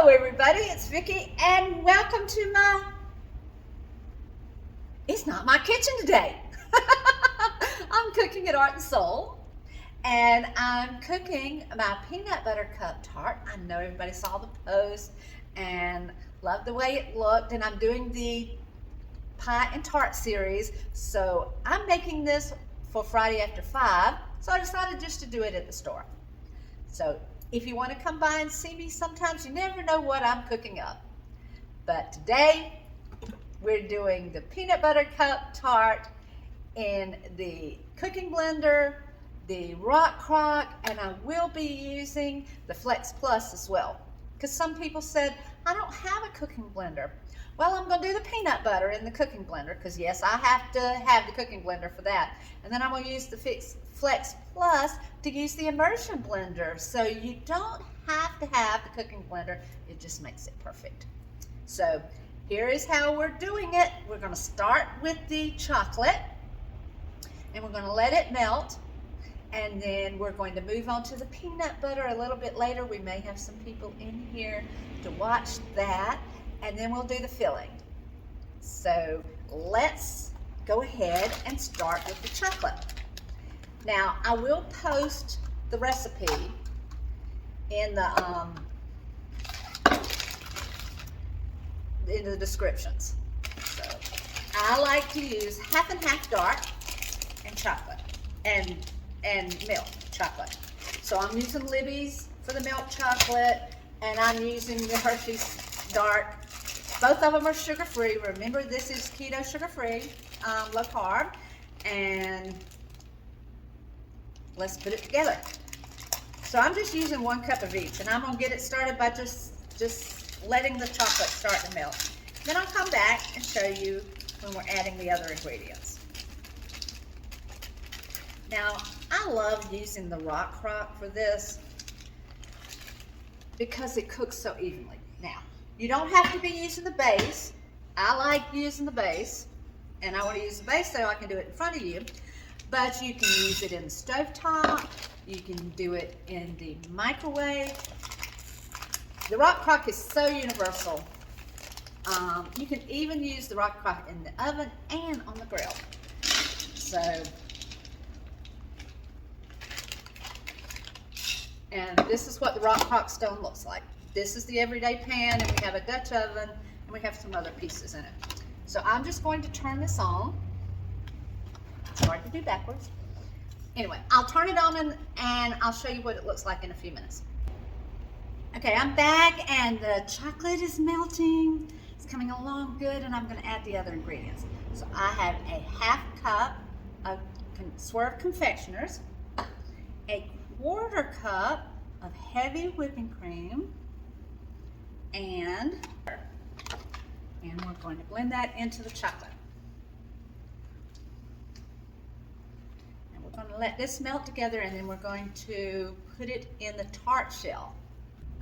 Hello everybody, it's Vicki and welcome to it's not my kitchen today. I'm cooking at Art and Soul and I'm cooking my peanut butter cup tart. I know everybody saw the post and loved the way it looked, and I'm doing the pie and tart series. So I'm making this for Friday after 5, so I decided just to do it at the store. So if you want to come by and see me, sometimes you never know what I'm cooking up. But today we're doing the peanut butter cup tart in the cooking blender, the rock crock, and I will be using the Flex Plus as well. Because some people said, I don't have a cooking blender. Well, I'm going to do the peanut butter in the cooking blender because yes, I have to have the cooking blender for that. And then I'm going to use the Flex Plus to use the immersion blender. So you don't have to have the cooking blender. It just makes it perfect. So here is how we're doing it. We're going to start with the chocolate and we're going to let it melt. And then we're going to move on to the peanut butter a little bit later. We may have some people in here to watch that. And then we'll do the filling. So let's go ahead and start with the chocolate. Now I will post the recipe in the descriptions. So I like to use half and half dark and chocolate and milk chocolate. So I'm using Libby's for the milk chocolate, and I'm using the Hershey's dark. Both of them are sugar-free. Remember, this is keto sugar-free, low carb, and let's put it together. So I'm just using 1 cup of each, and I'm gonna get it started by just letting the chocolate start to melt. Then I'll come back and show you when we're adding the other ingredients. Now, I love using the rock crock for this because it cooks so evenly. Now, you don't have to be using the base. I like using the base, and I want to use the base so I can do it in front of you. But you can use it in the stovetop. You can do it in the microwave. The rock crock is so universal. You can even use the rock crock in the oven and on the grill. So, and this is what the rock crock stone looks like. This is the everyday pan, and we have a Dutch oven, and we have some other pieces in it. So I'm just going to turn this on. It's hard to do backwards. Anyway, I'll turn it on and I'll show you what it looks like in a few minutes. Okay, I'm back and the chocolate is melting. It's coming along good, and I'm going to add the other ingredients. So I have a half cup of Swerve Confectioners, a 1/4 cup of heavy whipping cream, and we're going to blend that into the chocolate. And we're going to let this melt together, and then we're going to put it in the tart shell.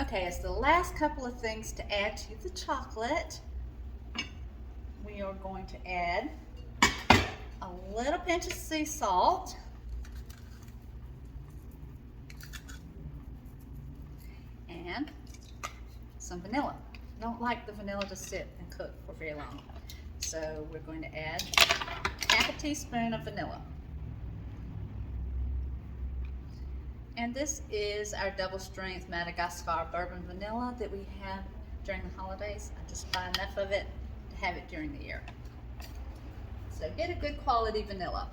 Okay, as the last couple of things to add to the chocolate, we are going to add a little pinch of sea salt, and some vanilla. I don't like the vanilla to sit and cook for very long. So we're going to add half a teaspoon of vanilla. And this is our double strength Madagascar bourbon vanilla that we have during the holidays. I just buy enough of it to have it during the year. So get a good quality vanilla.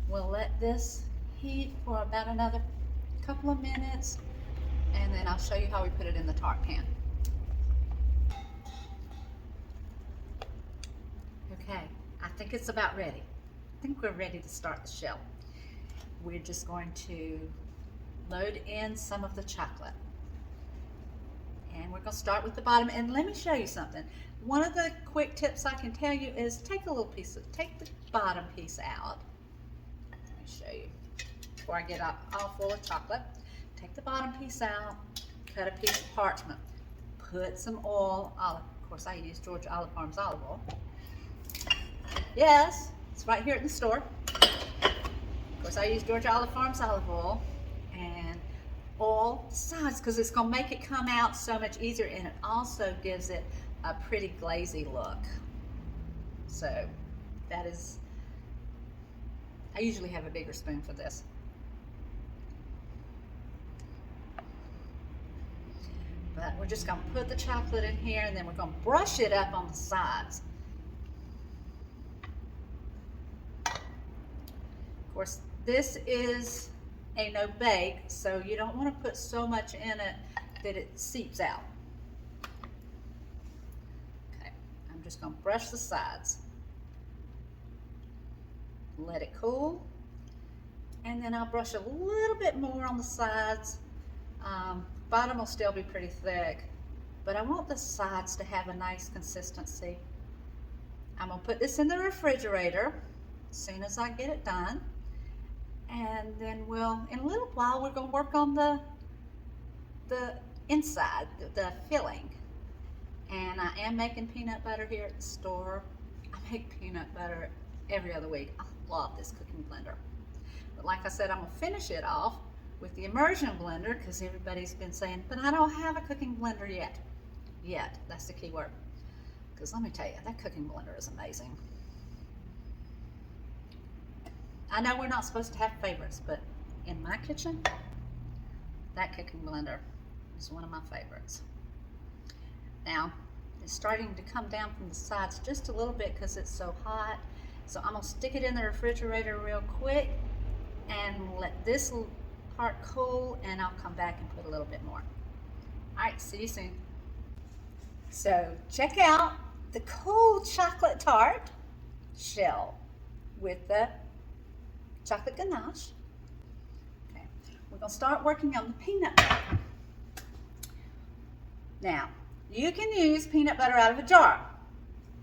We'll let this heat for about another couple of minutes, and then I'll show you how we put it in the tart pan. Okay, I think it's about ready. I think we're ready to start the shell. We're just going to load in some of the chocolate. And we're going to start with the bottom, and let me show you something. One of the quick tips I can tell you is take the bottom piece out. Show you before I get all full of chocolate. Take the bottom piece out, cut a piece of parchment, put some oil, of course I use Georgia Olive Farms olive oil. Yes, it's right here at the store. Of course, I use Georgia Olive Farms olive oil and oil sides because it's going to make it come out so much easier, and it also gives it a pretty glazy look. So that is, I usually have a bigger spoon for this. But we're just going to put the chocolate in here, and then we're going to brush it up on the sides. Of course, this is a no bake, so you don't want to put so much in it that it seeps out. Okay, I'm just going to brush the sides. Let it cool, and then I'll brush a little bit more on the sides. Bottom will still be pretty thick, but I want the sides to have a nice consistency. I'm going to put this in the refrigerator as soon as I get it done, and then in a little while we're going to work on the inside, the filling. And I am making peanut butter here at the store. I make peanut butter every other week. I love this cooking blender. But like I said, I'm going to finish it off with the immersion blender because everybody's been saying, but I don't have a cooking blender yet. Yet, that's the key word. Because let me tell you, that cooking blender is amazing. I know we're not supposed to have favorites, but in my kitchen, that cooking blender is one of my favorites. Now, it's starting to come down from the sides just a little bit because it's so hot. So I'm going to stick it in the refrigerator real quick and let this part cool, and I'll come back and put a little bit more. All right, see you soon. So check out the cool chocolate tart shell with the chocolate ganache. Okay, we're going to start working on the peanut butter. Now, you can use peanut butter out of a jar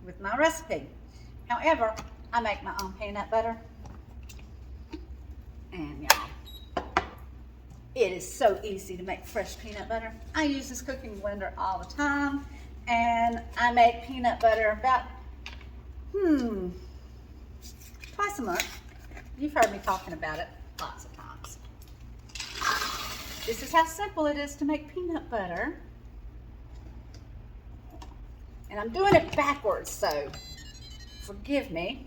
with my recipe. However, I make my own peanut butter. And y'all, it is so easy to make fresh peanut butter. I use this cooking blender all the time, and I make peanut butter about, twice a month. You've heard me talking about it lots of times. This is how simple it is to make peanut butter. And I'm doing it backwards, so forgive me.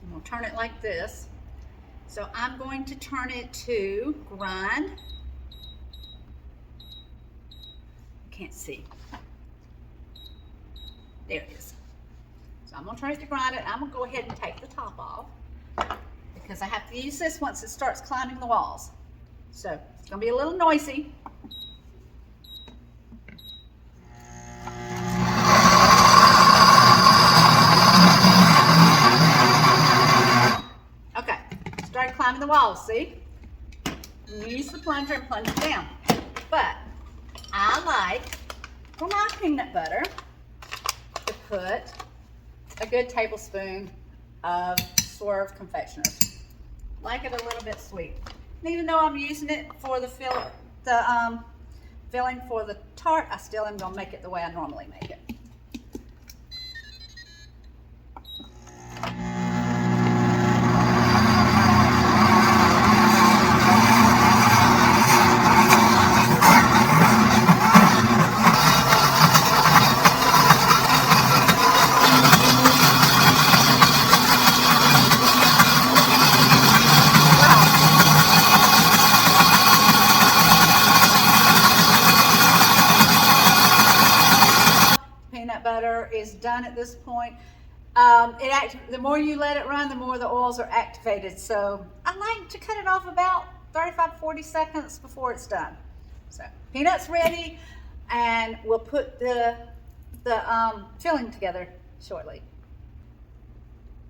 I'm going to turn it like this. So I'm going to turn it to grind. Can't see. There it is. So I'm going to turn it to grind it. I'm going to go ahead and take the top off because I have to use this once it starts climbing the walls. So it's going to be a little noisy. Okay, started climbing the walls, see? Use the plunger and plunge it down. But I like, for my peanut butter, to put a good tablespoon of Swerve Confectioners. Like it a little bit sweet. And even though I'm using it for the filling for the tart, I still am going to make it the way I normally make it. Butter is done at this point. The more you let it run, the more the oils are activated. So I like to cut it off about 35-40 seconds before it's done. So peanuts ready, and we'll put the filling together shortly.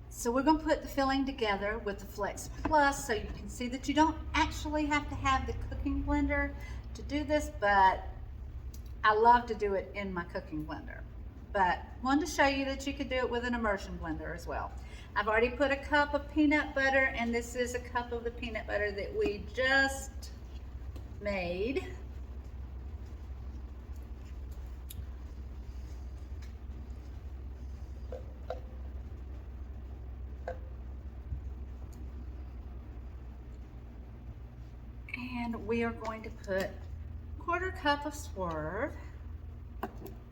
So we're going to put the filling together with the Flex Plus, so you can see that you don't actually have to have the cooking blender to do this, but I love to do it in my cooking blender. But wanted to show you that you could do it with an immersion blender as well. I've already put a cup of peanut butter, and this is a cup of the peanut butter that we just made. And we are going to put 1/4 cup of Swerve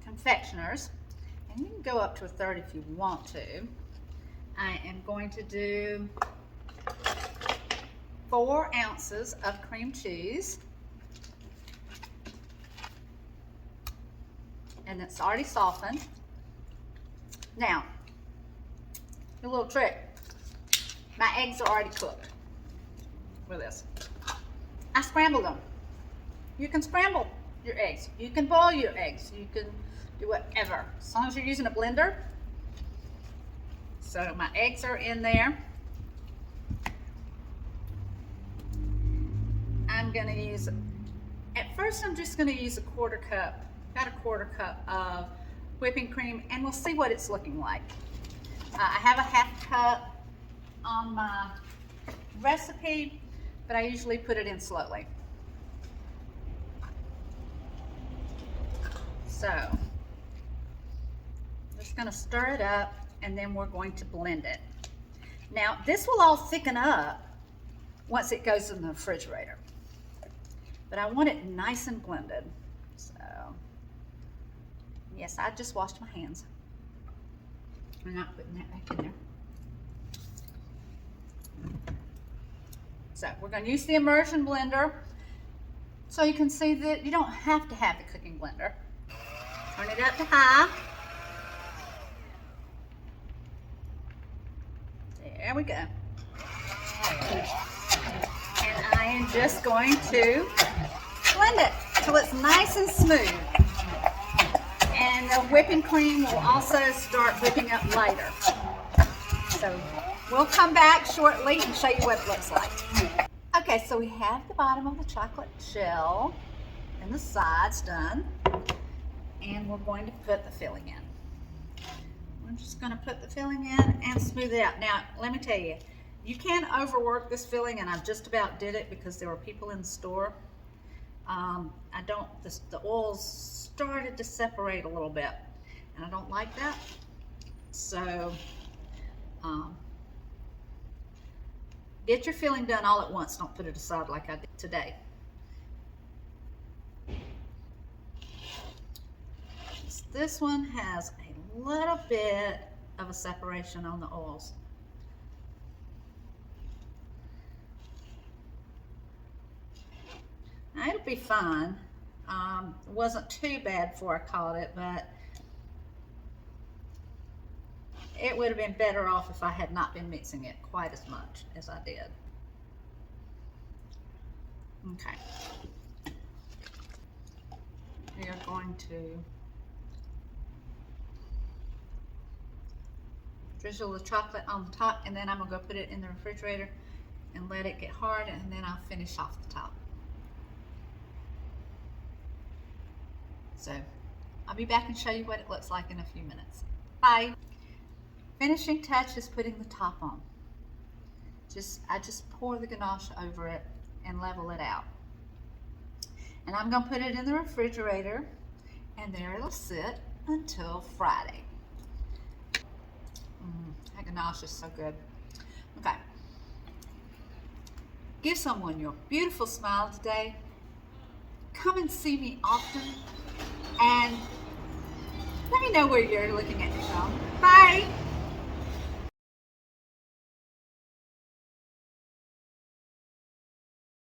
Confectioners, and you can go up to 1/3 if you want to. I am going to do 4 ounces of cream cheese, and it's already softened. Now, a little trick. My eggs are already cooked with this. I scrambled them. You can scramble your eggs. You can boil your eggs. You can do whatever, as long as you're using a blender. So my eggs are in there. I'm gonna use, at first I'm just gonna use a 1/4 cup, about a 1/4 cup of whipping cream, and we'll see what it's looking like. I have a 1/2 cup on my recipe, but I usually put it in slowly. So, I'm just gonna stir it up, and then we're going to blend it. Now, this will all thicken up once it goes in the refrigerator, but I want it nice and blended. So, yes, I just washed my hands. I'm not putting that back in there. So we're going to use the immersion blender, so you can see that you don't have to have the cooking blender. Turn it up to high. There we go. And I am just going to blend it till it's nice and smooth. And the whipping cream will also start whipping up later. So we'll come back shortly and show you what it looks like. Okay, so we have the bottom of the chocolate shell and the sides done. And we're going to put the filling in. We're just going to put the filling in and smooth it out. Now, let me tell you, you can overwork this filling, and I just about did it because there were people in the store. The oils started to separate a little bit, and I don't like that. So, get your filling done all at once. Don't put it aside like I did today. This one has a little bit of a separation on the oils. Now, it'll be fine. It wasn't too bad before I caught it, but it would have been better off if I had not been mixing it quite as much as I did. Okay. We are going to drizzle the chocolate on the top, and then I'm gonna go put it in the refrigerator and let it get hard, and then I'll finish off the top. So I'll be back and show you what it looks like in a few minutes. Bye. Finishing touch is putting the top on. I just pour the ganache over it and level it out. And I'm gonna put it in the refrigerator, and there it'll sit until Friday. That ganache is so good. Okay. Give someone your beautiful smile today. Come and see me often, and let me know where you're looking at your phone. Bye.